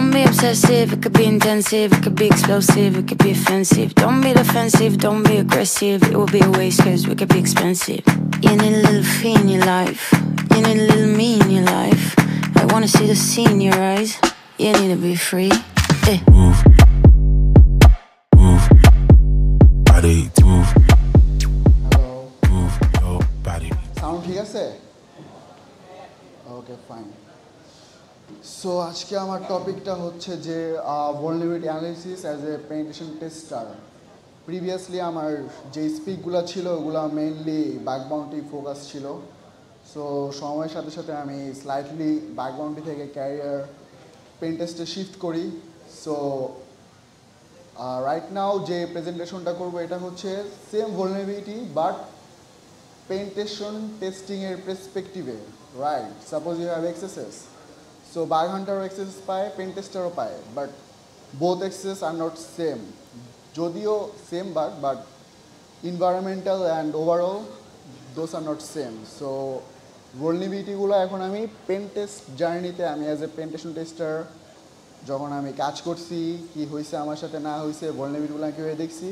Don't be obsessive, it could be intensive, it could be explosive, it could be offensive. Don't be defensive, don't be aggressive, it will be a waste cause we could be expensive. You need a little fee in your life, you need a little me in your life. I wanna see the sea in your eyes, you need to be free. Move, move, body to move. Hello. Move your body. Sound ঠিক আছে? Okay, fine. So আজকে আমার টপিকটা হচ্ছে যে vulnerability analysis as a penetration tester. Previously আমার যে স্পিকগুলো ছিল ওগুলো মেইনলি বাগ বাউন্টি ফোকাস ছিল। সো সময়ের সাথে সাথে আমি স্লাইটলি বাগ বাউন্টি থেকে ক্যারিয়ার পেন টেস্টে শিফট করি। সো রাইট নাও যে প্রেজেন্টেশনটা করবো এটা হচ্ছে সেম vulnerability বাট penetration টেস্টিংয়ের পার্সপেক্টিভে, right? Suppose you have XSS, so bug হান্টারও এক্সেসেস পায়, পেন টেস্টারও পায়, but both XSS are not same. যদিও same bug but environmental and overall those are not same. So vulnerabilityগুলো এখন আমি পেন টেস্ট জার্নিতে আমি অ্যাজ এ পেন্টেশন টেস্টার যখন আমি কাজ করছি, কি হয়েছে আমার সাথে না হয়েছে, vulnerabilityগুলো আমি কীভাবে দেখছি,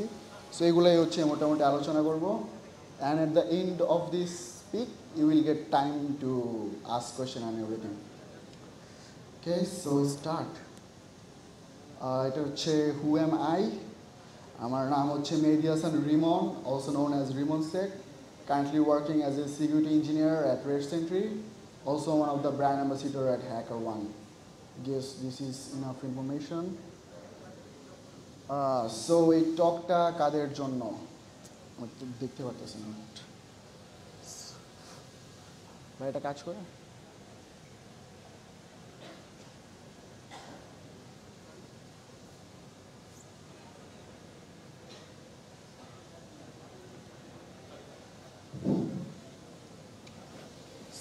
সো এগুলোই হচ্ছে মোটামুটি আলোচনা করব। And at the end of this speak, you will get time to ask question and everything. Okay, so start. এটা হচ্ছে who am I? আমার নাম হচ্ছে Mehedi Hasan Rimon, also known as Rimon Sek. Currently working as a security engineer at Red Sentry, also one of the brand ambassador at HackerOne. Guess this is enough information. So এই টকটা কাদের জন্য দেখতে পারতেছি না, ভাই এটা কাজ করে?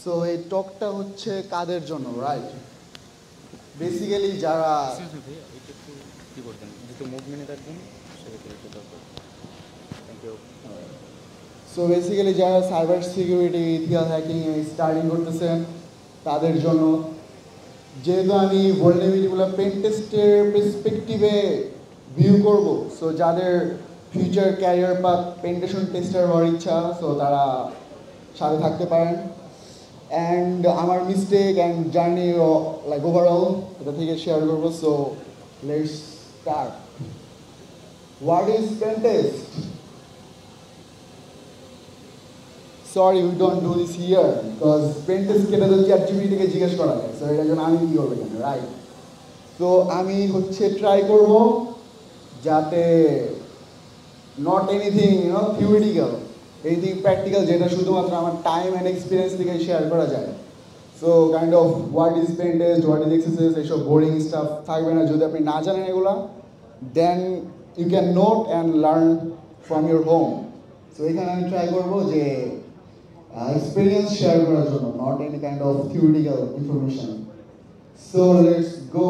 সো এই টকটা হচ্ছে কাদের জন্য, রাইট? বেসিক্যালি যারা সো বেসিক্যালি যারা cyber security, ethical hacking starting করতেছেন তাদের জন্য। যেহেতু আমি vulnerabilityগুলো পেন টেস্টের পার্সপেক্টিভে ভিউ করব, সো যাদের ফিউচার ক্যারিয়ার বা পেন্টেশন টেস্টার হওয়ার ইচ্ছা, সো তারা সাথে থাকতে পারেন। অ্যান্ড আমার mistake and journey like overall এটা থেকে শেয়ার করবো। So let's start. What is pen test? Sorry, we don't do this here because pen test কেটে তো ChatGPT থেকে জিজ্ঞেস করা যায়। সো এটার জন্য আমি কী করবো এখানে, রাইট? তো আমি হচ্ছে ট্রাই করব যাতে not anything theoretical, anything practical, যেটা শুধুমাত্র আমার টাইম অ্যান্ড এক্সপিরিয়েন্স থেকে শেয়ার করা যায়। So kind of what is pen test, what is exercise, এইসব বোরিং স্টাফ থাকবে না। যদি আপনি না জানেন এগুলা, then you can note and learn from your home. So এখানে আমি ট্রাই করবো যে experience share করার জন্য, not any kind of theoretical information. So let's go.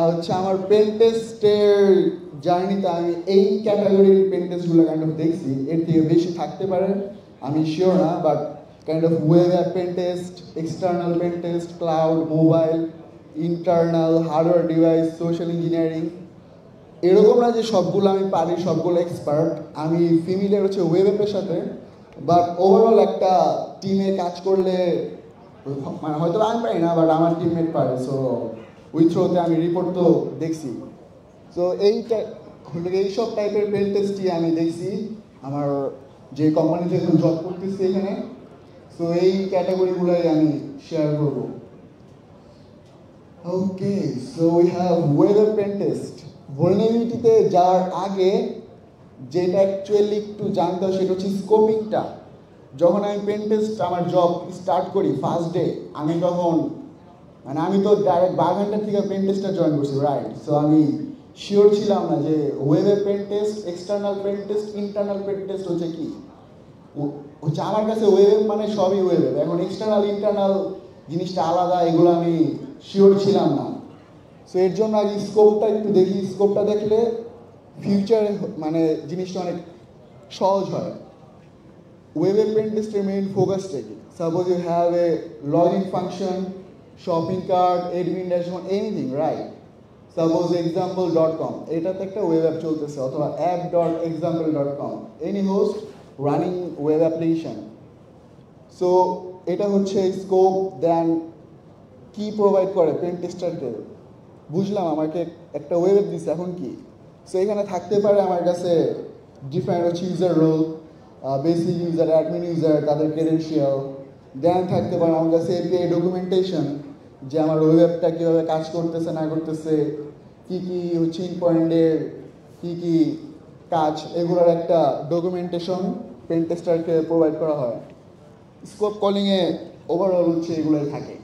হচ্ছে আমার পেন টেস্টের জার্নিতে আমি এই ক্যাটাগরির পেন টেস্টগুলো কাইন্ড অফ দেখছি, এর থেকে বেশি থাকতে পারে আমি শিওর না, but kind of web app pen test, external pen test, cloud, mobile, internal, hardware device, social engineering. এরকম না যে সবগুলো আমি পারি, সবগুলো এক্সপার্ট। আমি ফ্যামিলিয়ার হচ্ছে ওয়েব অ্যাপের সাথে, বাট ওভারঅল একটা টিমে কাজ করলে মানে হয়তো আমি পারি না, বাট আমার টিমমেট পারে। সো ওই থ্রোতে আমি রিপোর্ট তো দেখছি। সো এইসব টাইপের পেন টেস্টই আমি দেখছি আমার যে কোম্পানিতে এখন জব করতেছি এখানে। সো এই ক্যাটাগরিগুলোই আমি শেয়ার করব। Okay, so we have web app pen test. vulnerabilityতে যাওয়ার আগে যেটা অ্যাকচুয়ালি একটু জানতে হয় সেটা হচ্ছে স্কোপিংটা। যখন আমি পেন টেস্ট আমার জব স্টার্ট করি ফার্স্ট ডে, আমি তখন মানে আমি তো ডাইরেক্ট বাগ হান্টার থেকে পেন টেস্টটা জয়েন করছি, রাইট? সো আমি শিওর ছিলাম না যে ওয়েবে pen test, external pen test, internal pen test হচ্ছে কি। হচ্ছে আমার কাছে ওয়েব মানে সবই ওয়েব, এখন এক্সটার্নাল ইন্টারনাল জিনিসটা আলাদা, এগুলো আমি শিওর ছিলাম না। সো এর জন্য আগে স্কোপটা একটু দেখি, স্কোপটা দেখলে ফিউচারে মানে জিনিসটা অনেক সহজ হয়। ওয়েবে পেন টেস্টের মেইন ফোকাসটা কি? Suppose you have a login function, shopping cart, admin dashboard, anything, right? Suppose example.com, এটাতে একটা ওয়েব অ্যাপ চলতেছে, অথবা app.example.com, any host running web application. So এটা হচ্ছে স্কোপ। দেন কি প্রোভাইড করে পেন টেস্টারকে, বুঝলাম আমাকে একটা ওয়েব অ্যাপ দিচ্ছে, এখন কি? সো এখানে থাকতে পারে আমার কাছে ডিফারেন্ট হচ্ছে user role, basic user, admin user, তাদের ক্রেডেনশিয়াল। দেন থাকতে পারে আমার কাছে এপিআই ডকুমেন্টেশন, যে আমার ওয়েব অ্যাপটা কীভাবে কাজ করতেছে না করতেছে, কী কী হচ্ছে ইম্পর্টেন্টের কী কী কাজ, এগুলোর একটা ডকুমেন্টেশন পেন টেস্টারকে প্রোভাইড করা হয়। স্কোপ কলিংয়ে ওভারঅল হচ্ছে এগুলোই থাকে।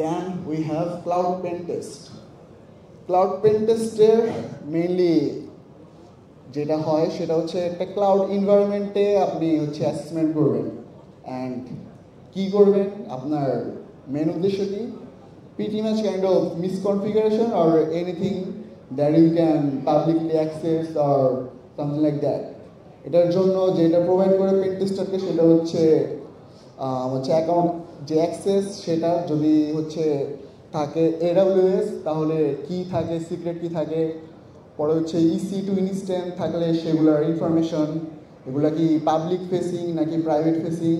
Then we have cloud pen test. Cloud pen টেস্টের মেইনলি যেটা হয় সেটা হচ্ছে একটা ক্লাউড এনভায়রনমেন্টে আপনি হচ্ছে অ্যাসেসমেন্ট করবেন। অ্যান্ড কী করবেন, আপনার মেন উদ্দেশ্য কি? pretty much kind of misconfiguration or anything that you can publicly access or something like that. এটার জন্য যেটা প্রোভাইড করে পেন টেস্টারকে সেটা হচ্ছে অ্যাকাউন্ট যে অ্যাক্সেস, সেটা যদি হচ্ছে থাকে AWS তাহলে কি থাকে, সিক্রেট কি থাকে, পরে হচ্ছে EC2 ইনস্ট্যান্ট থাকলে সেগুলোর ইনফরমেশন, এগুলো কি পাবলিক ফেসিং নাকি private facing,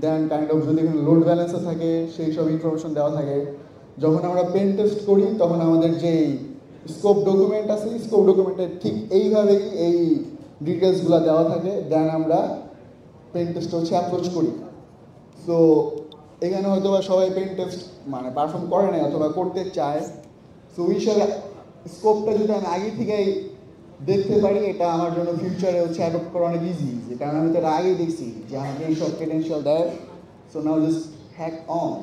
then kind of যদি এখানে লোড ব্যালেন্সও থাকে সেই সব ইনফরমেশন দেওয়া থাকে। যখন আমরা পেন টেস্ট করি তখন আমাদের যেই স্কোপ ডকুমেন্ট আছে, স্কোপ ডকুমেন্টে ঠিক এইভাবেই এই ডিটেলসগুলো দেওয়া থাকে। দেন আমরা পেন টেস্ট হচ্ছে অ্যাপ্রোচ করি। সো এখানে হয়তো বা সবাই পেন টেস্ট মানে পারফর্ম করে না অথবা করতে চায়। সো ওই সব স্কোপটা যদি আমি আগে থেকেই দেখতে পারি, এটা আমার জন্য ফিউচারে হচ্ছে অ্যাডপ্ট করা অনেক ইজি, কারণ আমি তো এটা আগেই দেখছি যে আমাকে এই সব ক্রেডেনশিয়াল দেয়। So now just hack on.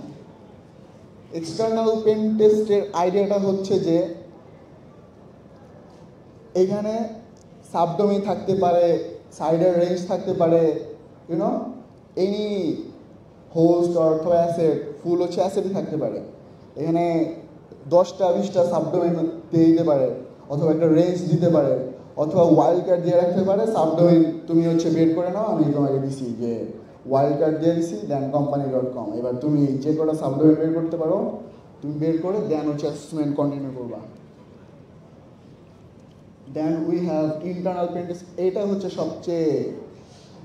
External pen টেস্টের আইডিয়াটা হচ্ছে যে এখানে সাবডোমেইন থাকতে পারে, সাইডার রেঞ্জ থাকতে পারে, ইউনো এনি হোস্ট অথবা অ্যাসেট, ফুল হচ্ছে অ্যাসেটই থাকতে পারে। এখানে 10টা 20টা সাবডোমেইন দিয়ে দিতে পারে, অথবা একটা রেঞ্জ দিতে পারে, অথবা ওয়াইল্ড কার্ড দিয়ে রাখতে পারে। সাবডোমেইন তুমি হচ্ছে বের করে নাও, আমি তোমাকে দিছি যে ওয়াইল্ড কার্ড দিয়ে দিছি, দেন company.com। এবার তুমি যে কটা সাবডোমেইন বের করতে পারো তুমি বের করে দেন হচ্ছে অ্যাসেসমেন্ট কন্টিনিউ করবা। Then we have internal pen test. এইটা হচ্ছে সবচেয়ে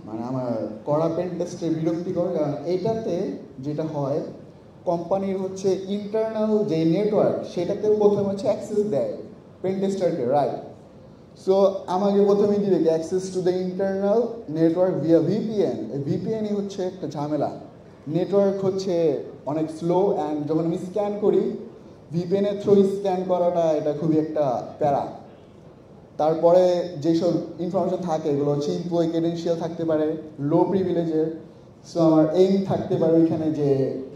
মানে আমার করা পেন টেস্টে বিরক্তিকর, কারণ এইটাতে যেটা হয় কোম্পানির হচ্ছে ইন্টারনাল যে নেটওয়ার্ক সেটাতে প্রথমে হচ্ছে অ্যাক্সেস দেয় পেন টেস্টারকে, রাইট? সো আমাকে প্রথমেই দিবে কি access to the internal network via VPN. ভিপিএনই হচ্ছে একটা ঝামেলা, নেটওয়ার্ক হচ্ছে অনেক স্লো। অ্যান্ড যখন আমি স্ক্যান করি ভিপিএনের থ্রু স্ক্যান করাটা এটা খুবই একটা প্যারা। তারপরে যেসব ইনফরমেশন থাকে এগুলো হচ্ছে এমপ্লয়ি ক্রেডেনশিয়াল থাকতে পারে লো প্রিভিলেজের। সো আমার এইম থাকতে পারে ওইখানে যে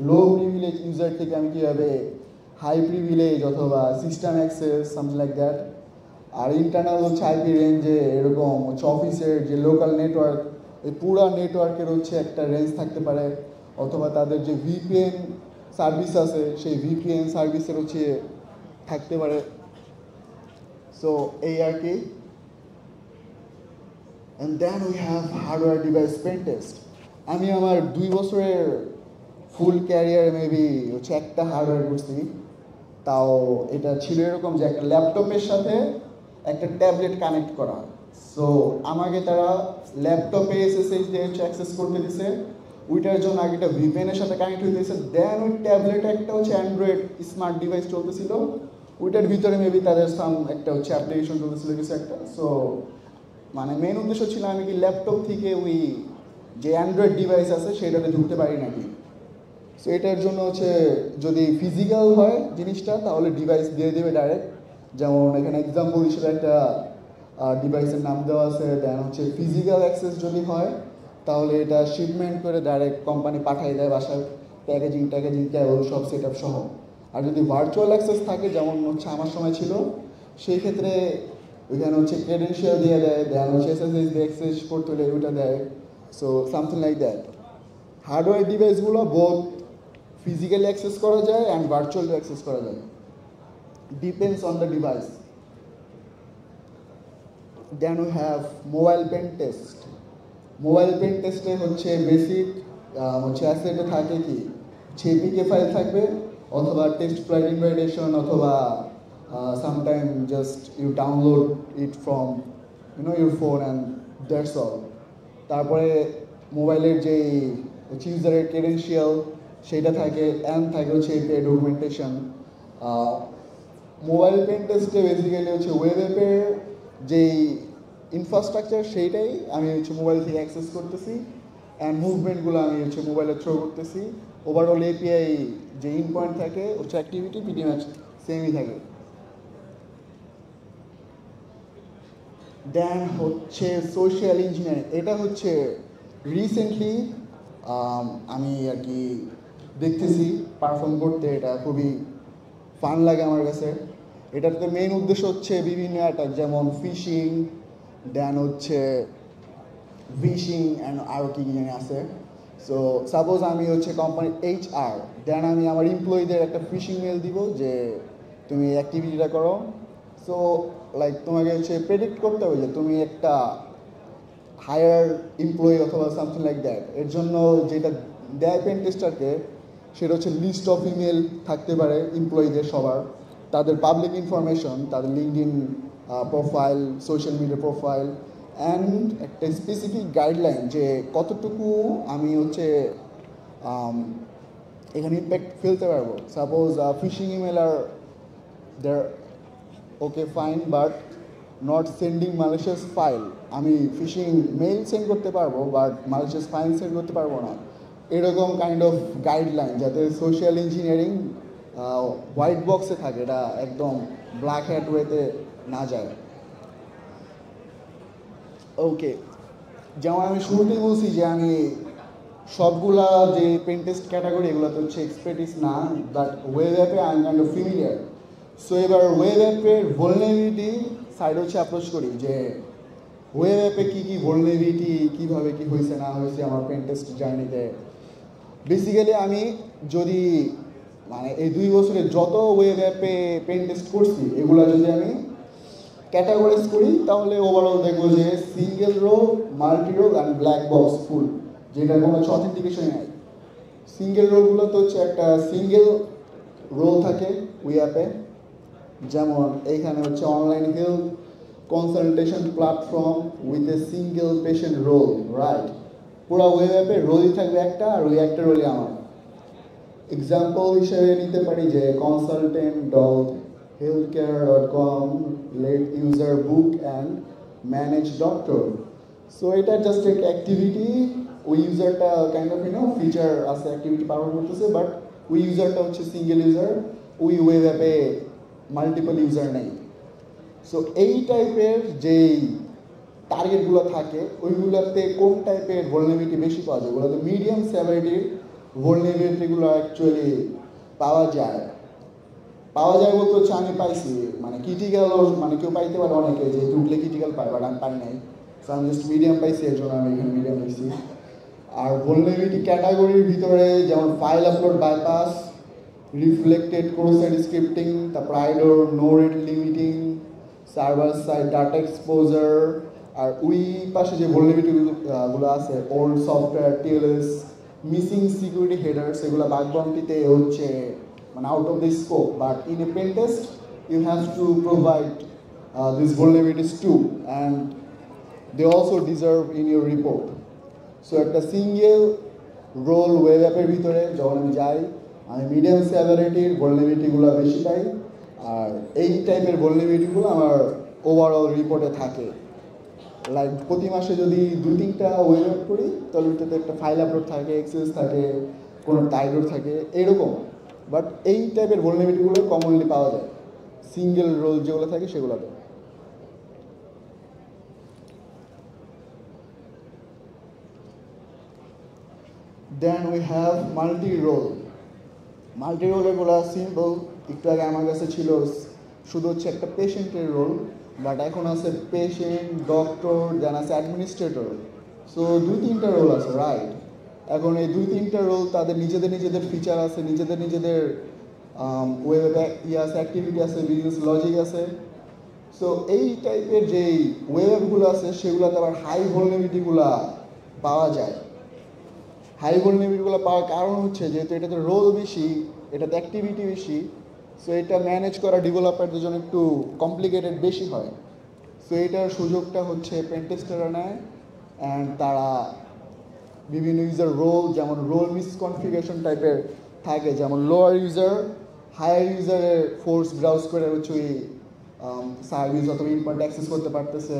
লো প্রিভিলেজ ইউজার থেকে আমি কীভাবে হাই প্রিভিলেজ অথবা system access something like that. আর ইন্টারনাল হচ্ছে আইপি রেঞ্জে এরকম হচ্ছে অফিসের যে লোকাল নেটওয়ার্ক, এই পুরো নেটওয়ার্কের হচ্ছে একটা রেঞ্জ থাকতে পারে, অথবা তাদের যে ভিপিএন সার্ভিস আছে সেই ভিপিএন সার্ভিসের হচ্ছে থাকতে পারে। সো এই আর কি। And then we have hardware device pen test. আমি আমার 2 বছরের ফুল ক্যারিয়ার মেবি হচ্ছে একটা হার্ডওয়্যার করছি, তাও এটা ছিল এরকম যে একটা ল্যাপটপের সাথে একটা ট্যাবলেট কানেক্ট করা। সো আমাকে তারা ল্যাপটপে এসএসএইচ দিয়ে হচ্ছে অ্যাক্সেস করতে দিছে, ওইটার জন্য আগে একটা ভিপিএনের সাথে কানেক্ট হয়ে দিয়েছে। দেন ওই ট্যাবলেটে একটা হচ্ছে অ্যান্ড্রয়েড স্মার্ট ডিভাইস চলতেছিল, ওইটার ভিতরে মেবি তাদের একটা হচ্ছে অ্যাপ্লিকেশন চলতেছিল কিছু একটা। সো মানে মেন উদ্দেশ্য ছিল আমি কি ল্যাপটপ থেকে ওই যে অ্যান্ড্রয়েড ডিভাইস আছে সেটাতে ঢুকতে পারি নাকি। সো এটার জন্য হচ্ছে যদি ফিজিক্যাল হয় জিনিসটা তাহলে ডিভাইস দিয়ে দেবে ডাইরেক্ট, যেমন এখানে এক্সাম্পল হিসেবে একটা ডিভাইসের নাম দেওয়া আছে। দেন হচ্ছে ফিজিক্যাল অ্যাক্সেস যদি হয় তাহলে এটা শিপমেন্ট করে ডাইরেক্ট কোম্পানি পাঠিয়ে দেয় বাসায়, প্যাকেজিং কেবল সব সেট আপ সহ। আর যদি ভার্চুয়াল অ্যাক্সেস থাকে যেমন হচ্ছে আমার সময় ছিল, সেই ক্ষেত্রে ওইখানে হচ্ছে ক্রেডেনশিয়াল দিয়ে দেয়, দেন হচ্ছে এসএসএইচ দিয়ে অ্যাক্সেস করতে হলে ওইটা দেয়। So something like that. Hardware ডিভাইসগুলো বোথ ফিজিক্যালি অ্যাক্সেস করা যায় অ্যান্ড ভার্চুয়ালি অ্যাক্সেস করা যায়, depends on the device. Then we have mobile pen test. Mobile pen টেস্টে হচ্ছে বেসিক হচ্ছে অ্যাসেটে থাকে কি জেপিকে ফাইল থাকবে অথবা টেক্সট ফাইল ইনভাইটেশন অথবা sometime just you download it from your phone and that's all. তারপরে মোবাইলের যে ইউজারের ক্রেডেনশিয়াল সেইটা থাকে, অ্যান্ড থাকে হচ্ছে এপিআই ডকুমেন্টেশন। মোবাইল পেন টেস্টে বেসিক্যালি হচ্ছে ওয়েব অ্যাপের যেই ইনফ্রাস্ট্রাকচার সেইটাই আমি হচ্ছে মোবাইল থেকে অ্যাক্সেস করতেছি, অ্যান্ড মুভমেন্টগুলো আমি হচ্ছে মোবাইলে থ্রো করতেছি। ওভারঅল এপিআই যে ইন পয়েন্ট থাকে হচ্ছে অ্যাক্টিভিটি পিটি ম্যাচ সেমই থাকে। দেন হচ্ছে সোশ্যাল ইঞ্জিনিয়ারিং, এটা হচ্ছে রিসেন্টলি আমি আর কি দেখতেছি পারফর্ম করতে, এটা খুবই ফান লাগে আমার কাছে। এটাতে মেইন উদ্দেশ্য হচ্ছে বিভিন্ন অ্যাটাক, যেমন ফিশিং, দেন হচ্ছে ফিশিং অ্যান্ড আরও কী জানি আছে। সো সাপোজ আমি হচ্ছে কোম্পানির HR, দেন আমি আমার এমপ্লয়ীদের একটা ফিশিং মেল দিব যে তুমি অ্যাক্টিভিটিটা করো। সো লাইক তোমাকে হচ্ছে প্রেডিক্ট করতে হবে যে তুমি একটা হায়ার এমপ্লয়ি অথবা সামথিং লাইক দ্যাট। এর জন্য যেটা দেয় পেন টেস্টারকে সেটা হচ্ছে লিস্ট অফ ইমেল থাকতে পারে এমপ্লয়ীদের সবার, তাদের পাবলিক ইনফরমেশন, তাদের LinkedIn profile, social media profile, and একটা স্পেসিফিক গাইডলাইন যে কতটুকু আমি হচ্ছে এখানে ইম্প্যাক্ট ফেলতে পারবো। Suppose phishing email are there okay fine, but not sending malicious file. আমি ফিশিং মেইল সেন্ড করতে পারবো বাট মালিশিয়াস ফাইল সেন্ড করতে পারবো না। এরকম কাইন্ড অফ গাইডলাইন যাতে সোশ্যাল ইঞ্জিনিয়ারিং হোয়াইট বক্সে থাকে, এটা একদম ব্ল্যাক হ্যাট ওয়েতে না যায়। ওকে, যেমন আমি শুরুতেই বলছি যে আমি সবগুলা যে পেন টেস্ট ক্যাটাগরি এগুলোতে হচ্ছে এক্সপার্টিস না, বাট ওয়েব অ্যাপে I am kind of familiar. So এবার ওয়েব অ্যাপের ভলনারেবিলিটি সাইড হচ্ছে অ্যাপ্রোচ করি যে ওয়েব অ্যাপে কী কী ভলনারেবিলিটি, কীভাবে কী হয়েছে না হয়েছে আমার পেন টেস্ট জার্নিতে। বেসিক্যালি আমি যদি মানে এই 2 বছরে যত ওয়েব অ্যাপে পেন টেস্ট করছি এগুলো যদি আমি ক্যাটাগরাইজ করি তাহলে ওভারঅল দেখবো যে single rho, multi rho and black box ফুল, যেটা কোনো অথেন্টিকেশনই নাই। সিঙ্গেল রোলগুলোতে হচ্ছে একটা সিঙ্গেল রোল থাকে ওয়েব অ্যাপে, যেমন এইখানে হচ্ছে online health consultation platform with a single patient role, right. পুরো ওয়েব অ্যাপে রোলই থাকবে একটা, আর ওই একটা রোলই আমার। এক্সাম্পল হিসেবে নিতে পারি যে consultant.healthcare.com let user book and manage doctor. So এটা জাস্ট একটা অ্যাক্টিভিটি, ওই ইউজারটা কাইন্ড অফ ফিচার আছে অ্যাক্টিভিটি পারফর্ম করতেছে, বাট ওই ইউজারটা হচ্ছে সিঙ্গেল ইউজার, ওই ওয়েব অ্যাপে মাল্টিপল ইউজার নেই। সো এই টাইপের যেই টার্গেটগুলো থাকে ওইগুলোতে কোন টাইপের ভলনারেবিলিটি বেশি পাওয়া যায়, ওগুলোতে মিডিয়াম সেভারিটির ভলনারেবিলিটিগুলো অ্যাকচুয়ালি পাওয়া যায় বলতে হচ্ছে আমি পাইছি, মানে ক্রিটিক্যাল মানে কেউ পাইতে পারে অনেকে যে ঢুকলে ক্রিটিক্যাল পায়, বাট আমি পাই নাই। সো আমি জাস্ট মিডিয়াম পাইছি, এর জন্য আমি এখানে মিডিয়াম পাইছি। আর ভলনারেবিলিটি ক্যাটাগরির ভিতরে যেমন file upload bypass, reflected cross site scripting, তারপর IDOR no rate limiting, server side data exposure, আর ওই পাশে যে ভলনারেবিলিটিগুলো আছে old software, TLS, missing security headers, এগুলো বাগ বাউন্টিতে হচ্ছে মানে out of the scope, but in a pen test you have to provide this vulnerabilities too, and they also deserve in your report. So একটা single role web অ্যাপের ভিতরে যখন আমি যাই আমি মিডিয়াম সেভারিটির ভলনারেবিলিটিগুলো বেশি পাই, আর এই টাইপের ভলনারেবিলিটিগুলো আমার ওভারঅল রিপোর্টে থাকে। লাইক প্রতি মাসে যদি 2-3টা ওয়েব অ্যাপ করি তাহলে ওইটাতে একটা ফাইল আপলোড থাকে, এক্সেস থাকে, কোনো টাইডোর থাকে এরকম। বাট এই টাইপের ভলনারেবিলিটিগুলো কমনলি পাওয়া যায় সিঙ্গেল রোল যেগুলো থাকে সেগুলোতে। Then we have multi role. Multi রোলেরগুলো সিম্পল, একটু আগে আমার কাছে ছিল শুধু হচ্ছে একটা পেশেন্টের রোল, বাট এখন আছে পেশেন্ট, ডক্টর, দেন আছে অ্যাডমিনিস্ট্রেটর। সো 2-3টা রোল আছে, রাইট। এখন এই 2-3টা রোল তাদের নিজেদের ফিচার আছে, নিজেদের ওয়েব আছে, অ্যাক্টিভিটি আছে, বিজনেস লজিক আছে। সো এই টাইপের যেই ওয়েব অ্যাপগুলো আছে সেগুলোতে আবার হাই ভলনারেবিলিটিগুলো পাওয়া যায়। হাই ভলনেবিলিটিগুলো পাওয়ার কারণ হচ্ছে যেহেতু এটাতে রোল বেশি, এটাতে অ্যাক্টিভিটি বেশি, সো এটা ম্যানেজ করা ডেভেলপারদের জন্য একটু কমপ্লিকেটেড বেশি হয়। সো এটার সুযোগটা হচ্ছে পেনটেস্টাররা নেয়, অ্যান্ড তারা বিভিন্ন ইউজার রোল, যেমন রোল মিসকনফিগারেশন টাইপের থাকে, যেমন লোয়ার ইউজার হায়ার ইউজারের ফোর্স ব্রাউজ করে হচ্ছে ওই সার্ভিস অথবা ইনপয়েন্ট অ্যাক্সেস করতে পারতেছে,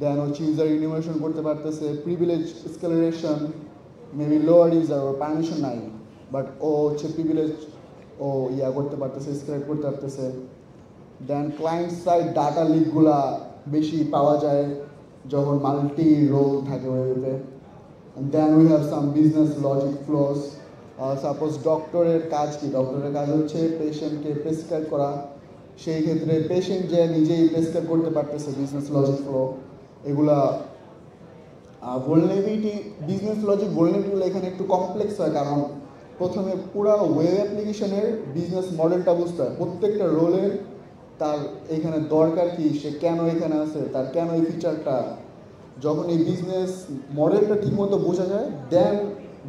দেন হচ্ছে ইউজার ইনিমেশন করতে পারতেছে, privilege escalation, maybe lower user ওর পারমিশন নাই বাট ও হচ্ছে প্রিভিলেজ ও করতে পারতেছে, স্কেলেট করতে পারতেছে। দেন ক্লায়েন্ট সাইড ডাটা লিকগুলা বেশি পাওয়া যায় যখন মাল্টি রোল থাকে ওয়েবে। Then we have some business logic flows. Suppose ডক্টরের কাজ কি, ডক্টরের কাজ হচ্ছে পেশেন্টকে প্রেসক্রাইব করা, সেই ক্ষেত্রে পেশেন্ট যে নিজেই প্রেসক্রাইব করতে পারতেছে, বিজনেস লজিক ফ্লো এগুলা ভলনেবিলিটি, বিজনেস লজিক ভলনেবিলিটিগুলো এখানে একটু কমপ্লেক্স হয়, কারণ প্রথমে পুরো ওয়েব অ্যাপ্লিকেশনের বিজনেস মডেলটা বুঝতে হয়, প্রত্যেকটা রোলের তার এখানে দরকার কি, সে কেন এখানে আছে, তার কেন এই ফিচারটা। যখন এই বিজনেস মডেলটা ঠিকমতো বোঝা যায়, দেন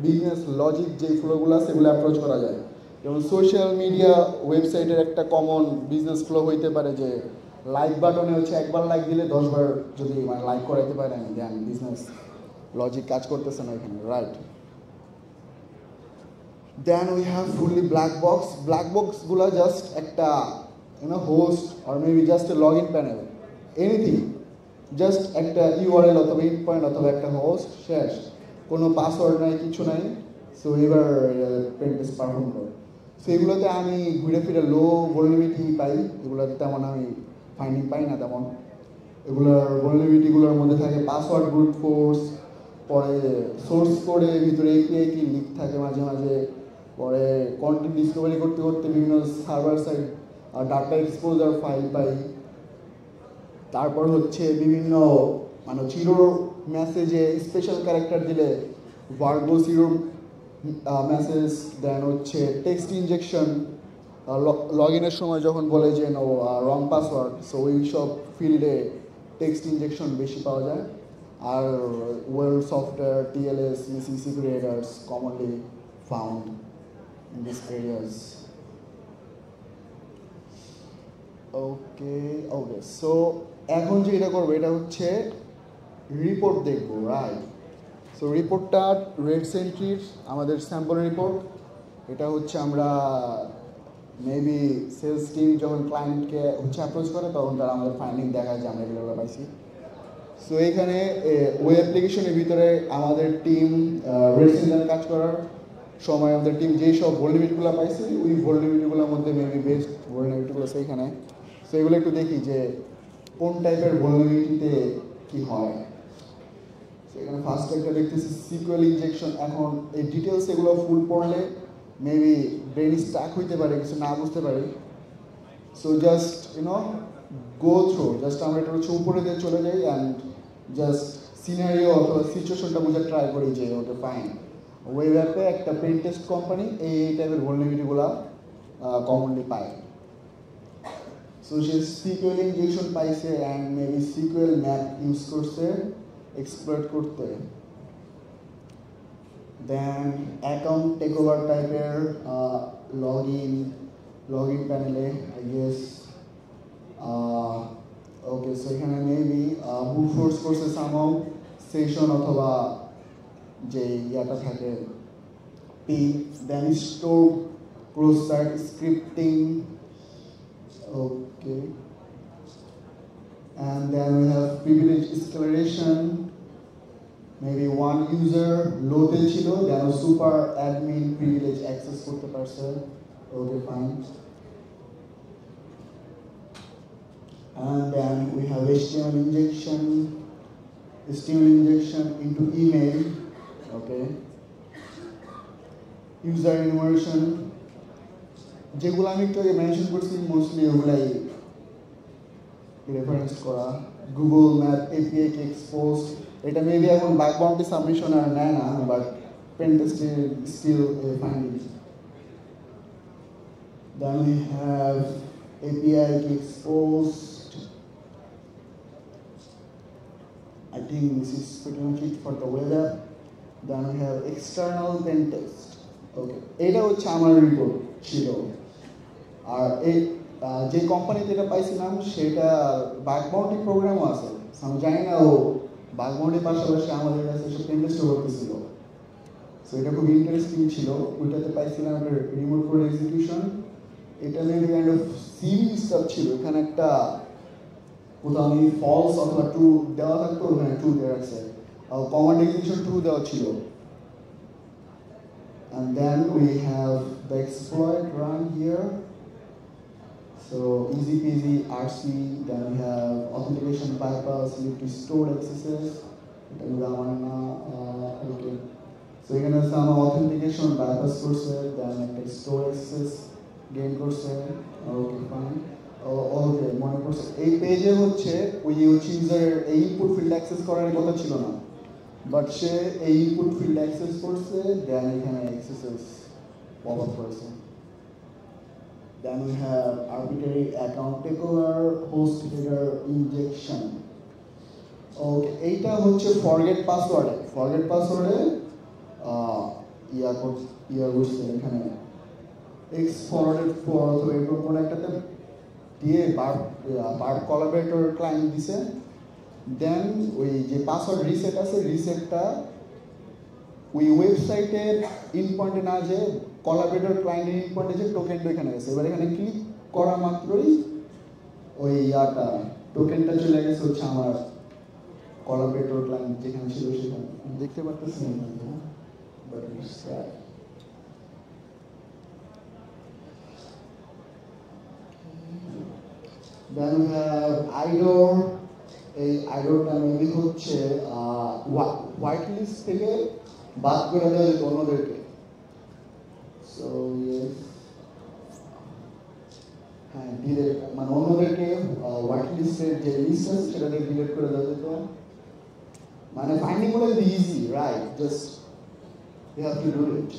বিজনেস লজিক যে ফ্লোগুলো আছে সেগুলো অ্যাপ্রোচ করা যায়। যেমন সোশ্যাল মিডিয়া ওয়েবসাইটের একটা কমন বিজনেস ফ্লো হইতে পারে যে লাইক বাটনে হচ্ছে একবার লাইক দিলে 10 বার যদি মানে লাইক করাইতে পারে, দেন বিজনেস লজিক কাজ করতেছে না এখানে, right. Then we have fully black box. Black বক্সগুলো জাস্ট একটা host or maybe just a log in panel, anything, just একটা ইউআরএল অথবা ইন পয়েন্ট অথবা একটা হোস্ট, শেষ, কোনো পাসওয়ার্ড নাই, কিছু নাই। সো এবার পেনটেস্ট পারফর্ম করে। সো এগুলোতে আমি ঘুরে ফিরে লো ভলনেবিলিটি পাই, এগুলোতে তেমন আমি ফাইন্ডিং পাই না তেমন। এগুলোর ভলনেবিলিটিগুলোর মধ্যে থাকে পাসওয়ার্ড ব্রুট ফোর্স, পরে সোর্স কোডে ভিতরে এপিআই কি লিক থাকে মাঝে মাঝে, পরে কন্টেন্ট ডিসকভারি করতে করতে বিভিন্ন server side data exposure file পাই। তারপর হচ্ছে বিভিন্ন মানে জিরো মেসেজে স্পেশাল ক্যারেক্টার দিলে ভার্বো জিরো মেসেজ, দেন হচ্ছে টেক্সট ইনজেকশন, লগ ইনের সময় যখন বলে যে নো রং পাসওয়ার্ড, সো ওই সব ফিল্ডে টেক্সট ইনজেকশন বেশি পাওয়া যায়। আর well software, TLS, missing creators commonly found in this areas. Okay okay, so এখন যে এটা করবো এটা হচ্ছে রিপোর্ট দেখবো, রাইট। সো রিপোর্টটা রেড সেন্ট্রির আমাদের স্যাম্পল রিপোর্ট। এটা হচ্ছে আমরা মেবি সেলস টিম যখন ক্লায়েন্টকে হচ্ছে অ্যাপ্রোচ করে তখন তারা আমাদের ফাইন্ডিং দেখায় যে আমরা এগুলো পাইছি। সো এইখানে ওয়েব অ্যাপ্লিকেশনের ভিতরে আমাদের টিম রেড সেন্টারে কাজ করার সময় আমাদের টিম যেই সব ভলনেবিলিটিগুলো পাইছে ওই ভলনেবিলিটিগুলোর মধ্যে মেবি বেস্ট ভলনেবিলিটিগুলো সেইখানে। সো এগুলো একটু দেখি যে কোন টাইপের ভলনেবিলিটিতে কী হয়। এখানে ফার্স্ট একটা দেখতেছি সিকুয়েল ইনজেকশন। এখন এই ডিটেলস এগুলো ফুল পড়লে মেবি ব্রেন স্টাক হইতে পারে, কিছু না বুঝতে পারি। So just go through, just আমরা এটা হচ্ছে উপরে দিয়ে চলে যাই অ্যান্ড জাস্ট সিনারিও অথবা সিচুয়েশনটা বোঝার ট্রাই করি যে ওকে ফাইন ওয়েব অ্যাপে একটা পেন টেস্ট কোম্পানি এই টাইপের ভলনেবিলিটিগুলো কমনলি পায়। সো সে সিকুয়েল ইনজেকশন পাইছে and maybe SQL map use করছে এক্সপ্লয়েট করতে। দেন অ্যাকাউন্ট টেক ওভার টাইপের লগ ইন প্যানেলে আই গেস। ওকে, সো এখানে মেবি ব্রুট ফোর্স করছে সামহাউ সেশন অথবা যে ইয়াটা থাকে পি। Then store cross site scripting, okay, and then we have privilege escalation, maybe one user low-te chilo then super admin privilege access korte parche, okay fine. And then we have HTML injection into email, okay, user immersion যেগুলো আমি একটু mention করছি mostly ওগুলাই reference করা। Google map API key expose, এটা maybe এখন bug bounty submission আর নেয় না, বাট পেন টেস্টে still finding. Then we have API key exposed. I think this is pretty much it for the web app. Then we have external pen test. Okay, এটা হচ্ছে আমার report ছিল। আর এই যে কোম্পানিতে এটা পাইছিলাম সেটা বাগ বাউন্টি প্রোগ্রামও আছে। আমি জানি না ও বাগ বাউন্টির পাশাপাশি আমাদের কাছে সে পেন টেস্টও করতেছিল। সো এটা খুব ইন্টারেস্টিং ছিল। ওইটাতে পাইছিলাম একটা রিমোট কোড এক্সিকিউশন। এটা maybe kind of CV staff ছিল। এখানে একটা কোথাও আমি ফলস অথবা ট্রু দেওয়া থাকতো, ওখানে ট্রু দেওয়া আছে। কমান্ড এক্সিকিউশন ট্রু দেওয়া ছিল। And then we have the exploit run here. So easy peasy RC. Then we have authentication bypass, need to store accesses. Then we have one okay. So you can have some authentication bypass course, then like store access gain course. Okay, fine. Okay, মনে করছে এই পেজে হচ্ছে ওই ইউজারের এই input field access করার কথা ছিল না, বাট সে এই ইনপুট ফিল্ড অ্যাক্সেস করছে, দেন এখানে অ্যাক্সেসেস পপ আপ করেছে। Then we have arbitrary account takeover, host header injection. Okay, এইটা হচ্ছে forget password. Forget password করছে এখানে x forwarded for অথবা এরকম কোনো একটাতে দিয়ে বার কোলাবরেটর ক্লায়েন্ট দিছে। দেন ওই যে পাসওয়ার্ড রিসেট আছে, রিসেটটা ওই ওয়েবসাইটের ইন পয়েন্টে না যে কোলাবরেটর ক্লায়েন্টের ইন পয়েন্টে যে টোকেনটা এখানে গেছে। এবার এখানে ক্লিক করা মাত্রই ওই টোকেনটা চলে গেছে হচ্ছে আমার কোলাবরেটর ক্লায়েন্ট যেখানে ছিল সেখানে। দেখতে পারতেছেন but Then we have IDOR. এই আইডোরটা মেবি হচ্ছে হোয়াইট লিস্ট থেকে বাদ করে দেওয়া যেত অন্যদেরকে। সো হ্যাঁ, ডিলেট মানে অন্যদেরকে হোয়াইট লিস্টের যে লিস্ট আছে সেটাকে ডিলেট করে দেওয়া যেত। মানে ফাইন্ডিং গুলো easy, right? Just you have to do it.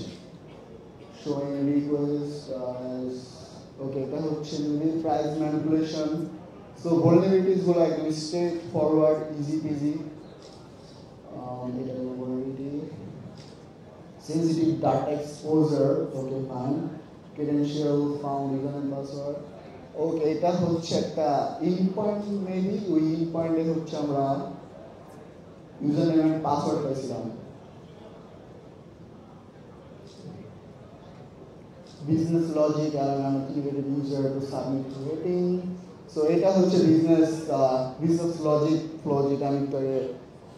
Showing request okay, এটা হচ্ছে price manipulation. So vulnerabilities go like straightforward, easy peasy. Vulnerability, sensitive data exposure. Okay, fine. Credential found username password. Okay, এটা হচ্ছে একটা endpoint maybe ওই endpoint এ হচ্ছে আমরা username and password পাইছিলাম। Business logic and activated user to submit rating. So এটা হচ্ছে business logic flow, যেটা আমি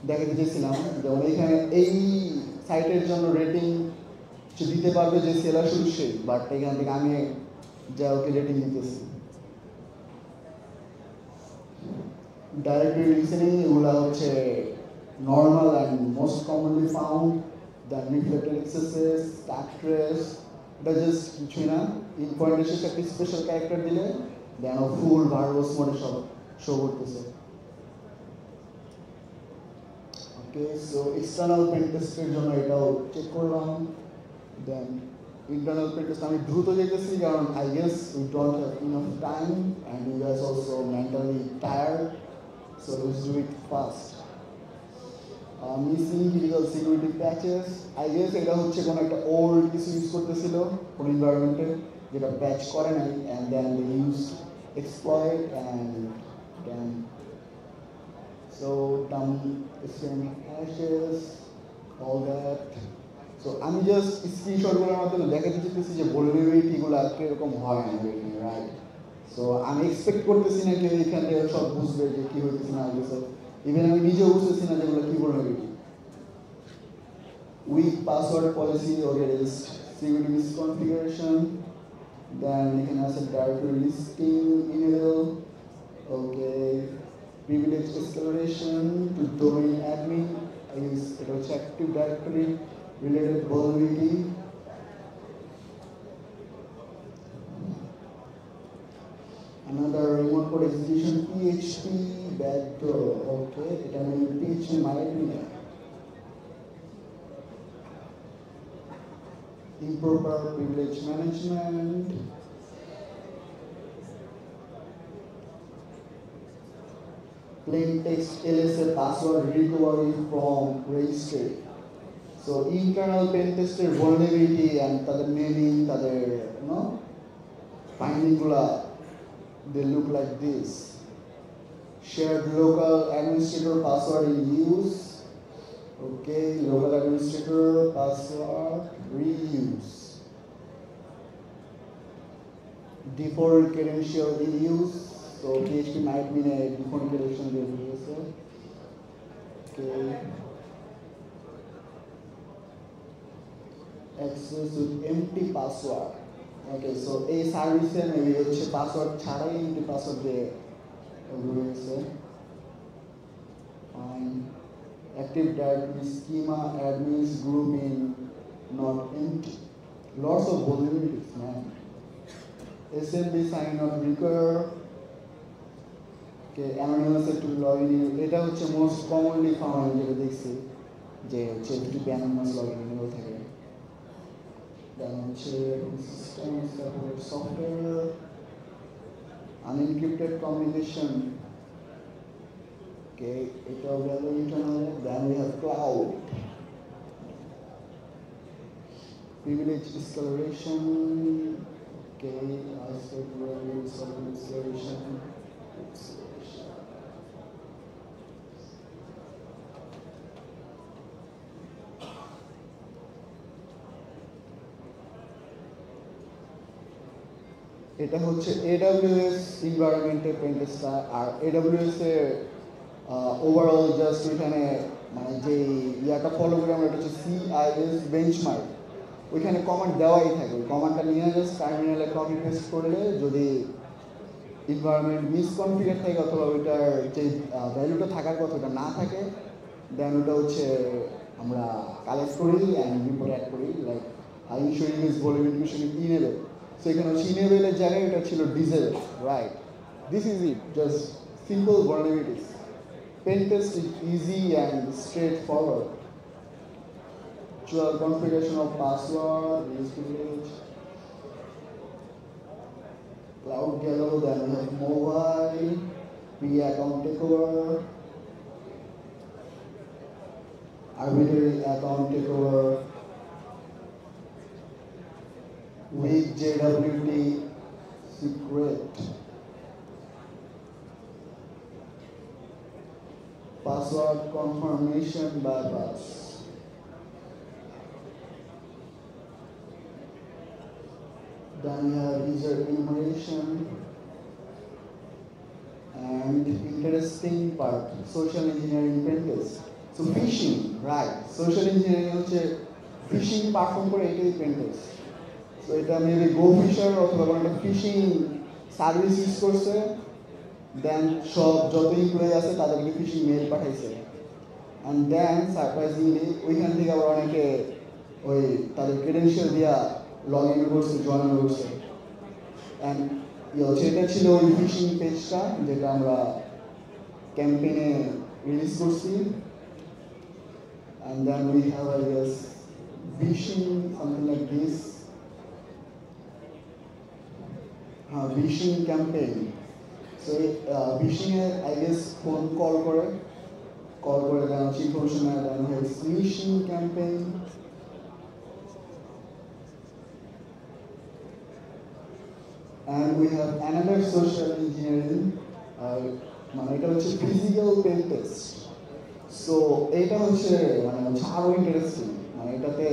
দেখাতে চেয়েছিলাম। যেমন এখানে এই সাইটের জন্য রেটিং দিতে পারবে যে সেলার শুধু সে, বাট এখান থেকে আমি যা ওকে রেটিং দিতেছি। ডাইরেক্টরি লিসেনিং, এগুলো হচ্ছে normal and most commonly found. Then reflected XSS, stack trace, এটা জাস্ট কিছুই না। ইনপয়েন্টের শেষে একটা স্পেশাল ক্যারেক্টার দিলে দেন ফুল ভার্বস মোডে সব শো করতেছে। ওকে, সো এক্সটার্নাল পেন টেস্টের জন্য এটাও চেক করলাম। দেন ইন্টারনাল পেন টেস্ট আমি দ্রুত যেতেছি কারণ I guess we don't have enough time and you guys also mentally tired, so let's do it fast. Missing critical security patches, I guess এটা হচ্ছে কোনো একটা ওল্ড কিছু ইউজ করতেছিল কোনো এনভায়রনমেন্টে যেটা প্যাচ করে নাই, and then they use exploit and then so dumb string hashes, all that. So আমি জাস্ট স্ক্রিনশট গুলোর মাধ্যমে দেখাতে চাইতেছি যে vulnerability গুলো কিরকম হয় না, রাইট? সো আমি এক্সপেক্ট করতেছি না কেউ এখান থেকে সব বুঝবে যে কি হইতেছে না হইতেছে। ইভেন আমি নিজেও বুঝতেছি না যেগুলো কি vulnerability। Weak password policy or security misconfiguration. Then you can also directory listing email. Okay, privilege escalation to domain admin. I use Active Directory related vulnerability. Another remote code execution PHP backdoor. Okay, it can be PHP malware. Improper privilege management. Plain text LSA password recovery from registry. So internal pen টেস্টের vulnerability and তাদের naming তাদের ফাইন্ডিংগুলা they look like this. Shared local administrator password in use. Okay, local administrator password reuse. Default credential in use. So PHP might mean a default credential in use. Okay. Access with empty password. Okay, so a service maybe হচ্ছে password ছাড়াই empty password দিয়ে রয়েছে. Fine. Active Directory schema admins group in not empty. Lots of vulnerabilities, man. SMB sign not require. Okay, anonymous to login in. এটা হচ্ছে most commonly found যেটা দেখছি যে হচ্ছে FTP anonymous login in থাকে. Then হচ্ছে system support software unencrypted communication. Okay, it available internet. Then we have cloud. Privilege escalation. Okay, I said privilege escalation. এটা হচ্ছে AWS এনভায়রনমেন্টের পেন টেস্টটা আর AWS এর ওভারঅল জাস্ট ওইখানে মানে যে ইয়াটা ফলো করে আমরা এটা হচ্ছে CIS বেঞ্চমার্ক ওইখানে কমান্ড দেওয়াই থাকে ওই কমান্ডটা নিয়ে জাস্ট টার্মিনালে কপি পেস্ট করলে যদি এনভায়রনমেন্ট মিসকনফিগার থাকে অথবা ওইটার যে ভ্যালুটা থাকার কথা ওটা না থাকে দেন ওটা হচ্ছে আমরা কালেক্ট করি অ্যান্ড রিপোর্ট অ্যাড করি লাইক আই ইনশোরিং ইজ ভলিউমিফিকেশন ইনেবল সো এখানে হচ্ছে ইনেবলের জায়গায় এটা ছিল disable right this is it just simple vulnerabilities. Pen test is easy and straightforward. Dual configuration of password, use privilege, cloud gallo, then we have mobile, account takeover, arbitrary account takeover, weak JWT secret. Password confirmation bypass. Then we have user enumeration and interesting part, social engineering pen test. So phishing, right? Social engineering হচ্ছে phishing perform করে এটাই pen test. So এটা maybe GoFisher অথবা কোনো একটা phishing service use করছে দেন সব যত ইমপ্লয়ি আছে তাদেরকে ফিশিং মেল পাঠাইছে অ্যান্ড দেন সারপ্রাইজিংলি ওইখান থেকে আবার অনেকে ওই তাদের ক্রেডেনশিয়াল দিয়া লগ ইন করছে জয়েন করছে অ্যান্ড সেটা ছিল ওই ফিশিং পেজটা যেটা আমরা ক্যাম্পেইনে রিলিজ করছি and then we have I guess phishing something like this phishing campaign So phishing I guess phone call করে দেন information দেন হয় phishing campaign and we have another social engineering মানে এটা হচ্ছে physical pen test so এটা হচ্ছে মানে আরো interesting মানে এটাতে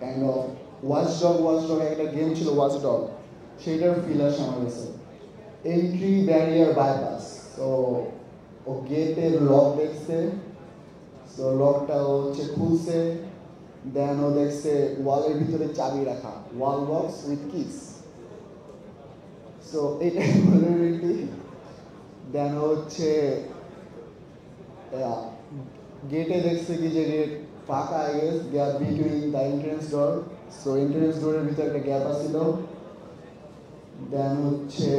কাইন্ড অফ ওয়াচডগ একটা গেম ছিল ওয়াচডগ সেটার ফিল আসে আমার কাছে entry barrier bypass so ও গেটের লক দেখছে সো লকটা হচ্ছে খুলছে দেন ও দেখছে ওয়ালের ভিতরে চাবি রাখা wall box with keys so এটা vulnerability দেন হচ্ছে গেটে দেখছে কি যে গেট ফাঁকা I guess gap between the entrance door so entrance ডোরের ভিতরে একটা গ্যাপ আছিল দেন হচ্ছে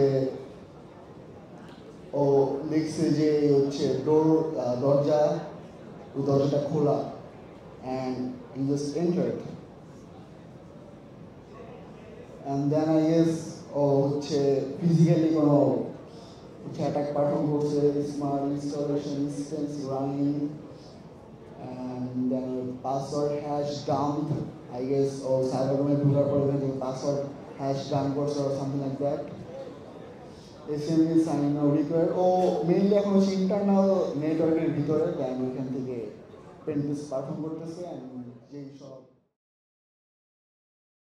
ও লিখছে যে হচ্ছে দরজাটা খোলা and he just entered and then I guess ও হচ্ছে ফিজিক্যালি কোনো অ্যাটাক পারফর্ম করছে smart installation instance running and then password hash dump, I guess, or cyber room ঢোকার পরে দেখি password hash dump করছে or something like that. SME sign now required. O mainly এখন হচ্ছে internal নেটওয়ার্কের ভিতরে, দেন ওইখান থেকে পেন টেস্ট পারফর্ম করতেছে, and যেই সব